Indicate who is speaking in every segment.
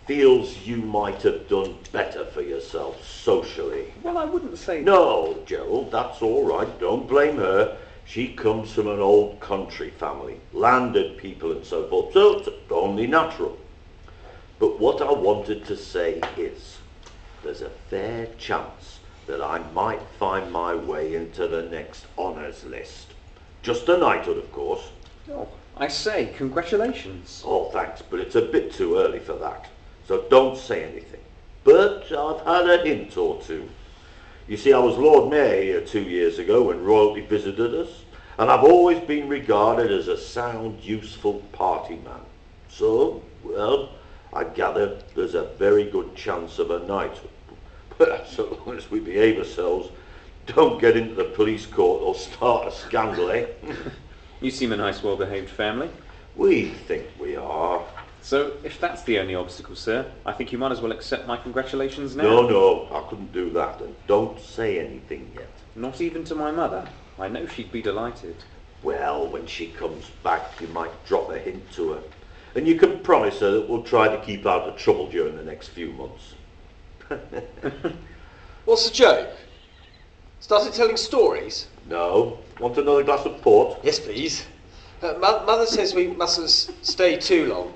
Speaker 1: feels you might have done better for yourself socially.
Speaker 2: Well, I wouldn't say...
Speaker 1: No, Gerald, that's all right. Don't blame her. She comes from an old country family, landed people and so forth, so it's only natural. But what I wanted to say is, there's a fair chance that I might find my way into the next honours list. Just a knighthood, of course.
Speaker 2: Oh, I say, congratulations.
Speaker 1: Oh, thanks, but it's a bit too early for that. So don't say anything. But I've had a hint or two. You see, I was Lord Mayor here 2 years ago when royalty visited us, and I've always been regarded as a sound, useful party man. So, well, I gather there's a very good chance of a knighthood. But so long as we behave ourselves, don't get into the police court or start a scandal, eh?
Speaker 2: You seem a nice, well-behaved family.
Speaker 1: We think we are.
Speaker 2: So, if that's the only obstacle, sir, I think you might as well accept my congratulations now.
Speaker 1: No, I couldn't do that, and don't say anything yet.
Speaker 2: Not even to my mother. I know she'd be delighted.
Speaker 1: Well, when she comes back, you might drop a hint to her. And you can promise her that we'll try to keep out of trouble during the next few months.
Speaker 3: What's the joke? Started telling stories?
Speaker 1: No. Want another glass of port?
Speaker 3: Yes, please. Mother says we mustn't stay too long,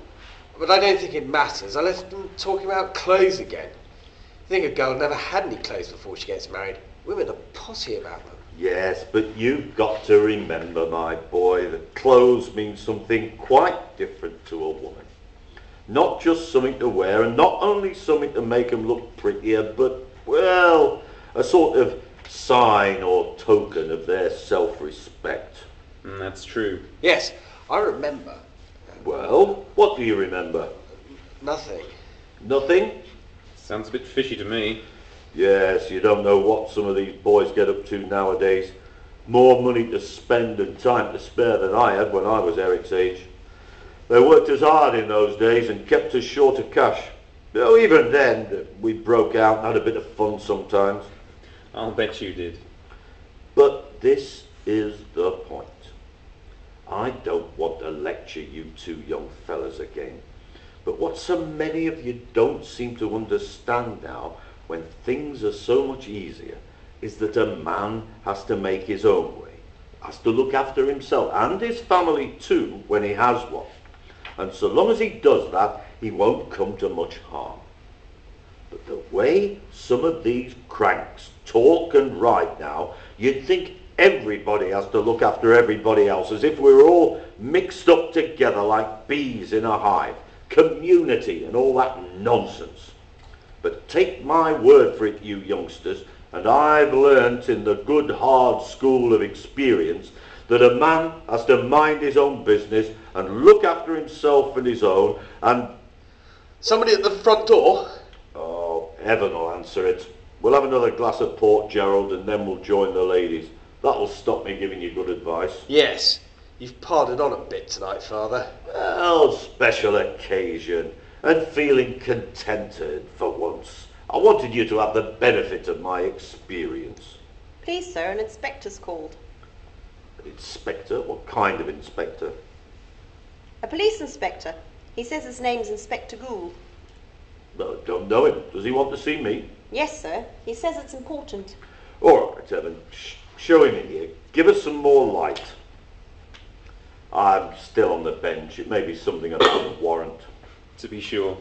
Speaker 3: but I don't think it matters. I left them talking about clothes again. I think a girl never had any clothes before she gets married. Women are potty about them.
Speaker 1: Yes, but you've got to remember, my boy, that clothes mean something quite different to a woman. Not just something to wear, and not only something to make them look prettier, but, well, a sort of sign or token of their self-respect.
Speaker 2: That's true.
Speaker 3: Yes, I remember.
Speaker 1: Well, what do you remember?
Speaker 3: Nothing.
Speaker 1: Nothing?
Speaker 2: Sounds a bit fishy to me.
Speaker 1: Yes, you don't know what some of these boys get up to nowadays. More money to spend and time to spare than I had when I was Eric's age. They worked as hard in those days and kept us short of cash. Though even then, we broke out and had a bit of fun sometimes.
Speaker 2: I'll bet you did.
Speaker 1: But this is the point. I don't want to lecture you two young fellas again. But what so many of you don't seem to understand now, when things are so much easier, is that a man has to make his own way. Has to look after himself and his family too when he has one. And so long as he does that, he won't come to much harm. But the way some of these cranks talk and write now, you'd think everybody has to look after everybody else, as if we were all mixed up together like bees in a hive. Community and all that nonsense. But take my word for it, you youngsters, and I've learnt in the good hard school of experience that a man has to mind his own business and look after himself and his own, and...
Speaker 3: Somebody at the front door?
Speaker 1: Oh, heaven will answer it. We'll have another glass of port, Gerald, and then we'll join the ladies. That'll stop me giving you good advice.
Speaker 3: Yes. You've pardoned on a bit tonight, Father.
Speaker 1: Well, special occasion, and feeling contented for once. I wanted you to have the benefit of my experience.
Speaker 4: Please, sir, an inspector's called.
Speaker 1: Inspector? What kind of inspector?
Speaker 4: A police inspector. He says his name's Inspector Gould.
Speaker 1: No, don't know him. Does he want to see me?
Speaker 4: Yes, sir. He says it's important.
Speaker 1: All right, Evan. Show him in here. Give us some more light. I'm still on the bench. It may be something about a warrant.
Speaker 2: To be sure.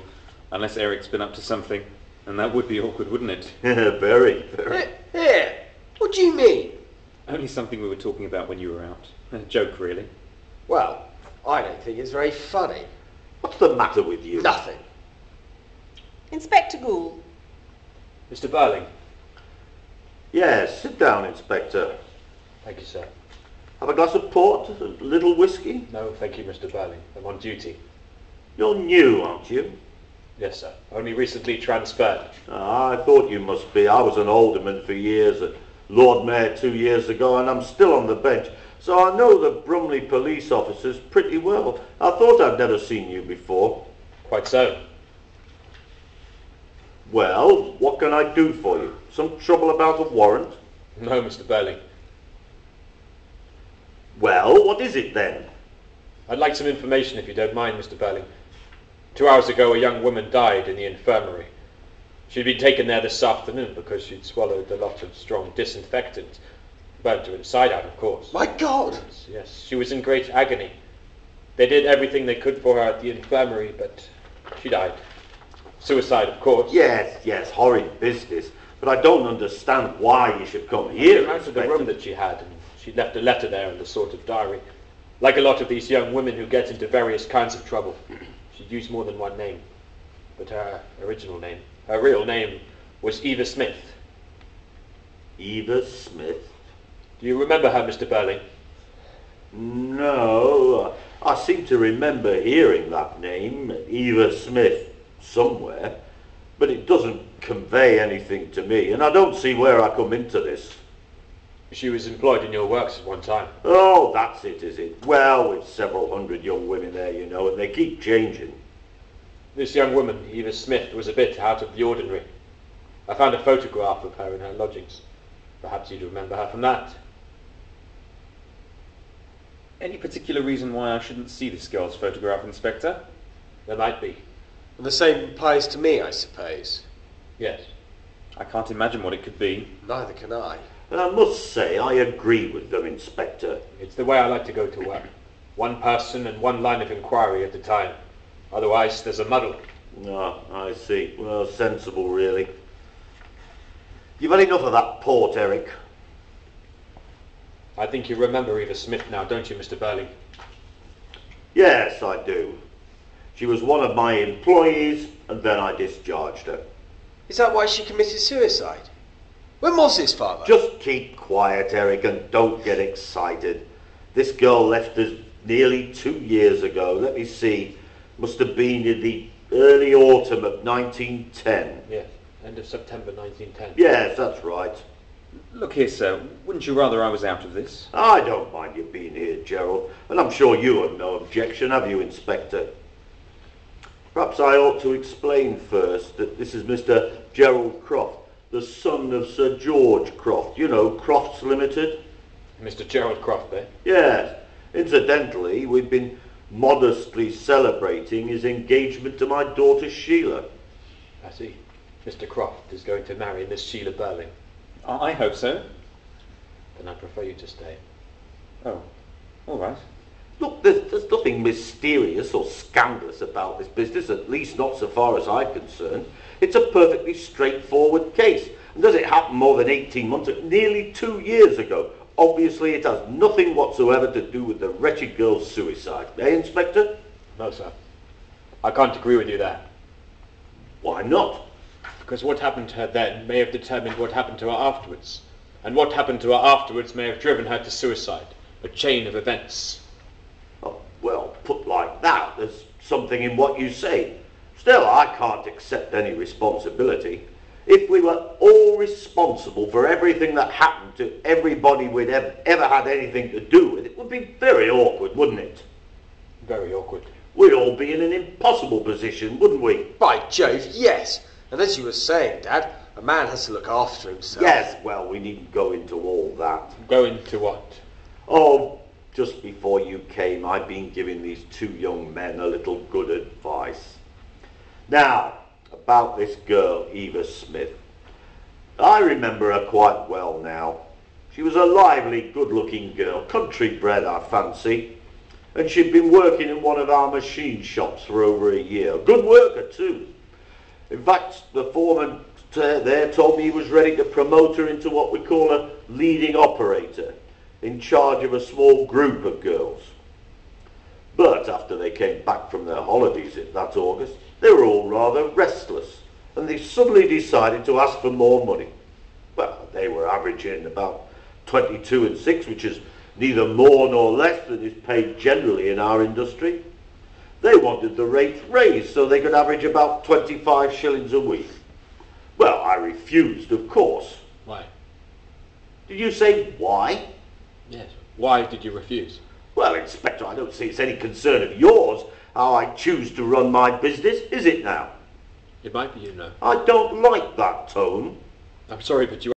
Speaker 2: Unless Eric's been up to something. And that would be awkward, wouldn't it?
Speaker 1: Very, very.
Speaker 3: Here. What do you mean?
Speaker 2: Only something we were talking about when you were out. A joke, really.
Speaker 3: Well, I don't think it's very funny.
Speaker 1: What's the matter with you?
Speaker 3: Nothing.
Speaker 4: Inspector Gould.
Speaker 5: Mr. Burling.
Speaker 1: Yes, sit down, Inspector.
Speaker 5: Thank you, sir.
Speaker 1: Have a glass of port? A little whiskey?
Speaker 5: No, thank you, Mr. Burling. I'm on duty.
Speaker 1: You're new, aren't you?
Speaker 5: Yes, sir. Only recently transferred.
Speaker 1: I thought you must be. I was an alderman for years, a Lord Mayor 2 years ago, and I'm still on the bench. So I know the Brumley police officers pretty well. I thought I'd never seen you before.
Speaker 5: Quite so.
Speaker 1: Well, what can I do for you? Some trouble about a warrant?
Speaker 5: No, Mr. Burling.
Speaker 1: Well, what is it then?
Speaker 5: I'd like some information if you don't mind, Mr. Burling. 2 hours ago, a young woman died in the infirmary. She'd been taken there this afternoon because she'd swallowed a lot of strong disinfectant. Burnt her inside out, of course.
Speaker 3: My God!
Speaker 5: Yes, she was in great agony. They did everything they could for her at the infirmary, but she died. Suicide, of course.
Speaker 1: Yes, horrid business. But I don't understand why you should come here.
Speaker 5: She mounted the room that she had, and she'd left a letter there in the sort of diary. Like a lot of these young women who get into various kinds of trouble. She'd used more than one name. But her original name, her real name, was Eva Smith.
Speaker 1: Eva Smith?
Speaker 5: Do you remember her, Mr. Burling?
Speaker 1: No, I seem to remember hearing that name, Eva Smith, somewhere, but it doesn't convey anything to me, and I don't see where I come into this.
Speaker 5: She was employed in your works at one time.
Speaker 1: Oh, that's it, is it? Well, with several hundred young women there, you know, and they keep changing.
Speaker 5: This young woman, Eva Smith, was a bit out of the ordinary. I found a photograph of her in her lodgings. Perhaps you'd remember her from that.
Speaker 2: Any particular reason why I shouldn't see this girl's photograph, Inspector?
Speaker 5: There might be.
Speaker 3: And the same applies to me, I suppose.
Speaker 5: Yes.
Speaker 2: I can't imagine what it could be.
Speaker 3: Neither can I.
Speaker 1: And I must say, I agree with them, Inspector.
Speaker 5: It's the way I like to go to work. One person and one line of inquiry at a time. Otherwise, there's a muddle.
Speaker 1: Ah, I see. Well, sensible, really. You've had enough of that port, Eric.
Speaker 5: I think you remember Eva Smith now, don't you, Mr. Burling?
Speaker 1: Yes, I do. She was one of my employees, and then I discharged her.
Speaker 3: Is that why she committed suicide? When was this, Father?
Speaker 1: Just keep quiet, Eric, and don't get excited. This girl left us nearly 2 years ago. Let me see. Must have been in the early autumn of 1910.
Speaker 5: Yes, end of September 1910.
Speaker 1: Yes, that's right.
Speaker 2: Look here, sir. Wouldn't you rather I was out of this?
Speaker 1: I don't mind you being here, Gerald, and I'm sure you have no objection, have you, Inspector? Perhaps I ought to explain first that this is Mr. Gerald Croft, the son of Sir George Croft. You know, Crofts Limited?
Speaker 5: Mr. Gerald Croft, eh?
Speaker 1: Yes. Incidentally, we've been modestly celebrating his engagement to my daughter Sheila.
Speaker 5: I see. Mr. Croft is going to marry Miss Sheila Burling.
Speaker 2: I hope so.
Speaker 5: Then I prefer you to stay.
Speaker 2: Oh, all right.
Speaker 1: Look, there's nothing mysterious or scandalous about this business, at least not so far as I'm concerned. It's a perfectly straightforward case. And does it happen more than 18 months, nearly 2 years ago? Obviously, it has nothing whatsoever to do with the wretched girl's suicide. Eh, Inspector?
Speaker 5: No, sir. I can't agree with you there.
Speaker 1: Why not?
Speaker 5: Because what happened to her then may have determined what happened to her afterwards. And what happened to her afterwards may have driven her to suicide. A chain of events.
Speaker 1: Oh, well, put like that, there's something in what you say. Still, I can't accept any responsibility. If we were all responsible for everything that happened to everybody we'd ever had anything to do with, it would be very awkward, wouldn't it?
Speaker 5: Very awkward.
Speaker 1: We'd all be in an impossible position, wouldn't we?
Speaker 3: By Jove, yes. And as you were saying, Dad, a man has to look after himself.
Speaker 1: Yes, well, we needn't go into all that.
Speaker 5: Go into what?
Speaker 1: Oh, just before you came, I've been giving these two young men a little good advice. Now, about this girl, Eva Smith. I remember her quite well now. She was a lively, good-looking girl, country-bred, I fancy. And she'd been working in one of our machine shops for over a year. Good worker, too. In fact, the foreman there told me he was ready to promote her into what we call a leading operator, in charge of a small group of girls. But after they came back from their holidays that August, they were all rather restless, and they suddenly decided to ask for more money. Well, they were averaging about 22 and 6, which is neither more nor less than is paid generally in our industry. They wanted the rates raised so they could average about 25 shillings a week. Well, I refused, of course.
Speaker 5: Why?
Speaker 1: Did you say why?
Speaker 5: Yes. Why did you refuse?
Speaker 1: Well, Inspector, I don't see it's any concern of yours how I choose to run my business, is it now?
Speaker 5: It might be, you know.
Speaker 1: I don't like that tone.
Speaker 5: I'm sorry, but you